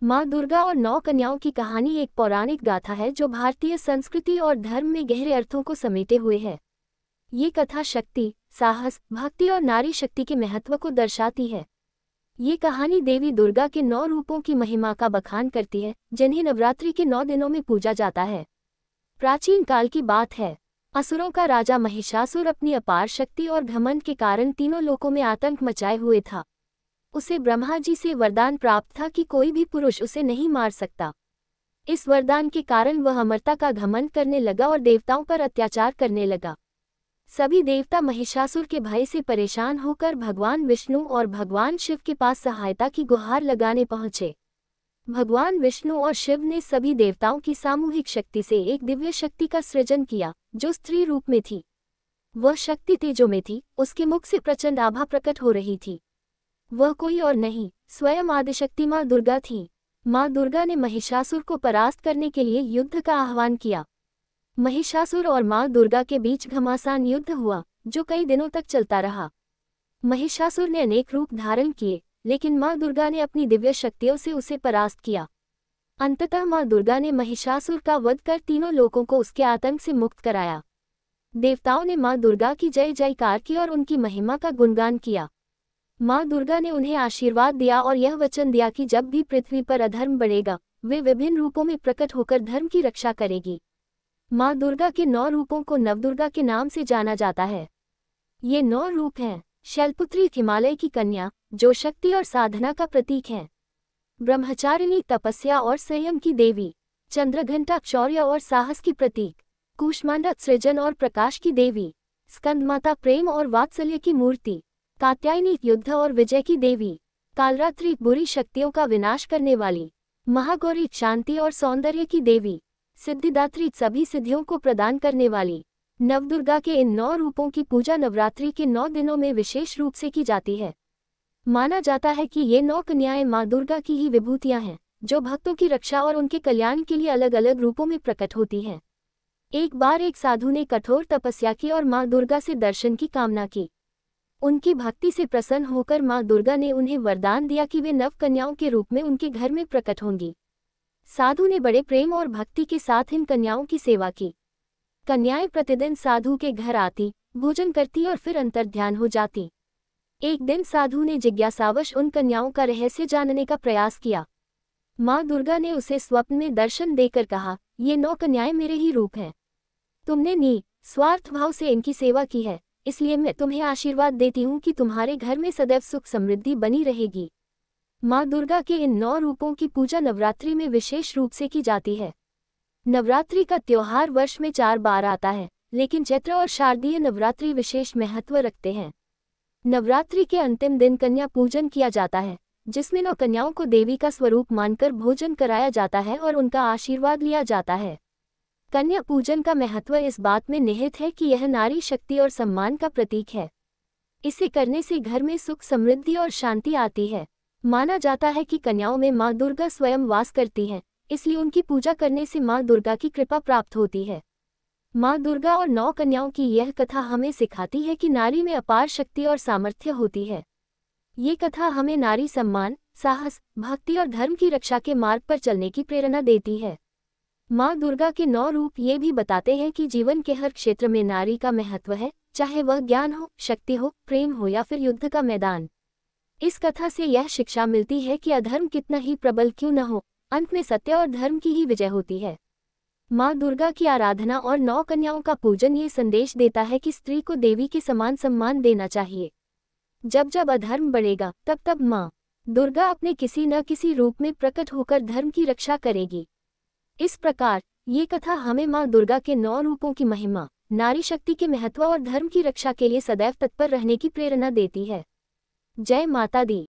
माँ दुर्गा और 9 कन्याओं की कहानी एक पौराणिक गाथा है जो भारतीय संस्कृति और धर्म में गहरे अर्थों को समेटे हुए है। ये कथा शक्ति, साहस, भक्ति और नारी शक्ति के महत्व को दर्शाती है। ये कहानी देवी दुर्गा के 9 रूपों की महिमा का बखान करती है, जिन्हें नवरात्रि के 9 दिनों में पूजा जाता है। प्राचीन काल की बात है। असुरों का राजा महिषासुर अपनी अपार शक्ति और घमंड के कारण तीनों लोकों में आतंक मचाए हुए था। उसे ब्रह्मा जी से वरदान प्राप्त था कि कोई भी पुरुष उसे नहीं मार सकता। इस वरदान के कारण वह अमरता का घमंड करने लगा और देवताओं पर अत्याचार करने लगा। सभी देवता महिषासुर के भय से परेशान होकर भगवान विष्णु और भगवान शिव के पास सहायता की गुहार लगाने पहुंचे। भगवान विष्णु और शिव ने सभी देवताओं की सामूहिक शक्ति से एक दिव्य शक्ति का सृजन किया, जो स्त्री रूप में थी। वह शक्ति तेजो में थी, उसके मुख से प्रचंड आभा प्रकट हो रही थी। वह कोई और नहीं, स्वयं आदिशक्ति माँ दुर्गा थी। माँ दुर्गा ने महिषासुर को परास्त करने के लिए युद्ध का आह्वान किया। महिषासुर और माँ दुर्गा के बीच घमासान युद्ध हुआ, जो कई दिनों तक चलता रहा। महिषासुर ने अनेक रूप धारण किए, लेकिन माँ दुर्गा ने अपनी दिव्य शक्तियों से उसे परास्त किया। अंततः माँ दुर्गा ने महिषासुर का वध कर तीनों लोकों को उसके आतंक से मुक्त कराया। देवताओं ने माँ दुर्गा की जय जयकार की और उनकी महिमा का गुणगान किया। माँ दुर्गा ने उन्हें आशीर्वाद दिया और यह वचन दिया कि जब भी पृथ्वी पर अधर्म बढ़ेगा, वे विभिन्न रूपों में प्रकट होकर धर्म की रक्षा करेगी। माँ दुर्गा के 9 रूपों को नवदुर्गा के नाम से जाना जाता है। ये 9 रूप हैं। शैलपुत्री हिमालय की कन्या, जो शक्ति और साधना का प्रतीक है। ब्रह्मचारिणी तपस्या और संयम की देवी। चंद्रघंटा शौर्य और साहस की प्रतीक। कूष्मांडा सृजन और प्रकाश की देवी। स्कंदमाता प्रेम और वात्सल्य की मूर्ति। कात्यायनी युद्ध और विजय की देवी। कालरात्रि बुरी शक्तियों का विनाश करने वाली। महागौरी शांति और सौंदर्य की देवी। सिद्धिदात्री सभी सिद्धियों को प्रदान करने वाली। नवदुर्गा के इन 9 रूपों की पूजा नवरात्रि के 9 दिनों में विशेष रूप से की जाती है। माना जाता है कि ये 9 कन्याएं माँ दुर्गा की ही विभूतियां हैं, जो भक्तों की रक्षा और उनके कल्याण के लिए अलग अलग रूपों में प्रकट होती हैं। एक बार एक साधु ने कठोर तपस्या की और माँ दुर्गा से दर्शन की कामना की। उनकी भक्ति से प्रसन्न होकर माँ दुर्गा ने उन्हें वरदान दिया कि वे 9 कन्याओं के रूप में उनके घर में प्रकट होंगी। साधु ने बड़े प्रेम और भक्ति के साथ इन कन्याओं की सेवा की। कन्याएं प्रतिदिन साधु के घर आती, भोजन करती और फिर अंतर्ध्यान हो जाती। एक दिन साधु ने जिज्ञासावश उन कन्याओं का रहस्य जानने का प्रयास किया। माँ दुर्गा ने उसे स्वप्न में दर्शन देकर कहा, ये 9 कन्याएं मेरे ही रूप हैं। तुमने निस्वार्थ भाव से इनकी सेवा की है, इसलिए मैं तुम्हें आशीर्वाद देती हूँ कि तुम्हारे घर में सदैव सुख समृद्धि बनी रहेगी। माँ दुर्गा के इन 9 रूपों की पूजा नवरात्रि में विशेष रूप से की जाती है। नवरात्रि का त्योहार वर्ष में 4 बार आता है, लेकिन चैत्र और शारदीय नवरात्रि विशेष महत्व रखते हैं। नवरात्रि के अंतिम दिन कन्या पूजन किया जाता है, जिसमें 9 कन्याओं को देवी का स्वरूप मानकर भोजन कराया जाता है और उनका आशीर्वाद लिया जाता है। कन्या पूजन का महत्व इस बात में निहित है कि यह नारी शक्ति और सम्मान का प्रतीक है। इसे करने से घर में सुख समृद्धि और शांति आती है। माना जाता है कि कन्याओं में माँ दुर्गा स्वयं वास करती हैं, इसलिए उनकी पूजा करने से माँ दुर्गा की कृपा प्राप्त होती है। माँ दुर्गा और 9 कन्याओं की यह कथा हमें सिखाती है कि नारी में अपार शक्ति और सामर्थ्य होती है। ये कथा हमें नारी सम्मान, साहस, भक्ति और धर्म की रक्षा के मार्ग पर चलने की प्रेरणा देती है। माँ दुर्गा के 9 रूप ये भी बताते हैं कि जीवन के हर क्षेत्र में नारी का महत्व है, चाहे वह ज्ञान हो, शक्ति हो, प्रेम हो या फिर युद्ध का मैदान। इस कथा से यह शिक्षा मिलती है कि अधर्म कितना ही प्रबल क्यों न हो, अंत में सत्य और धर्म की ही विजय होती है। माँ दुर्गा की आराधना और 9 कन्याओं का पूजन ये संदेश देता है कि स्त्री को देवी के समान सम्मान देना चाहिए। जब जब अधर्म बढ़ेगा, तब तब माँ दुर्गा अपने किसी न किसी रूप में प्रकट होकर धर्म की रक्षा करेगी। इस प्रकार ये कथा हमें माँ दुर्गा के 9 रूपों की महिमा, नारी शक्ति के महत्व और धर्म की रक्षा के लिए सदैव तत्पर रहने की प्रेरणा देती है। जय माता दी।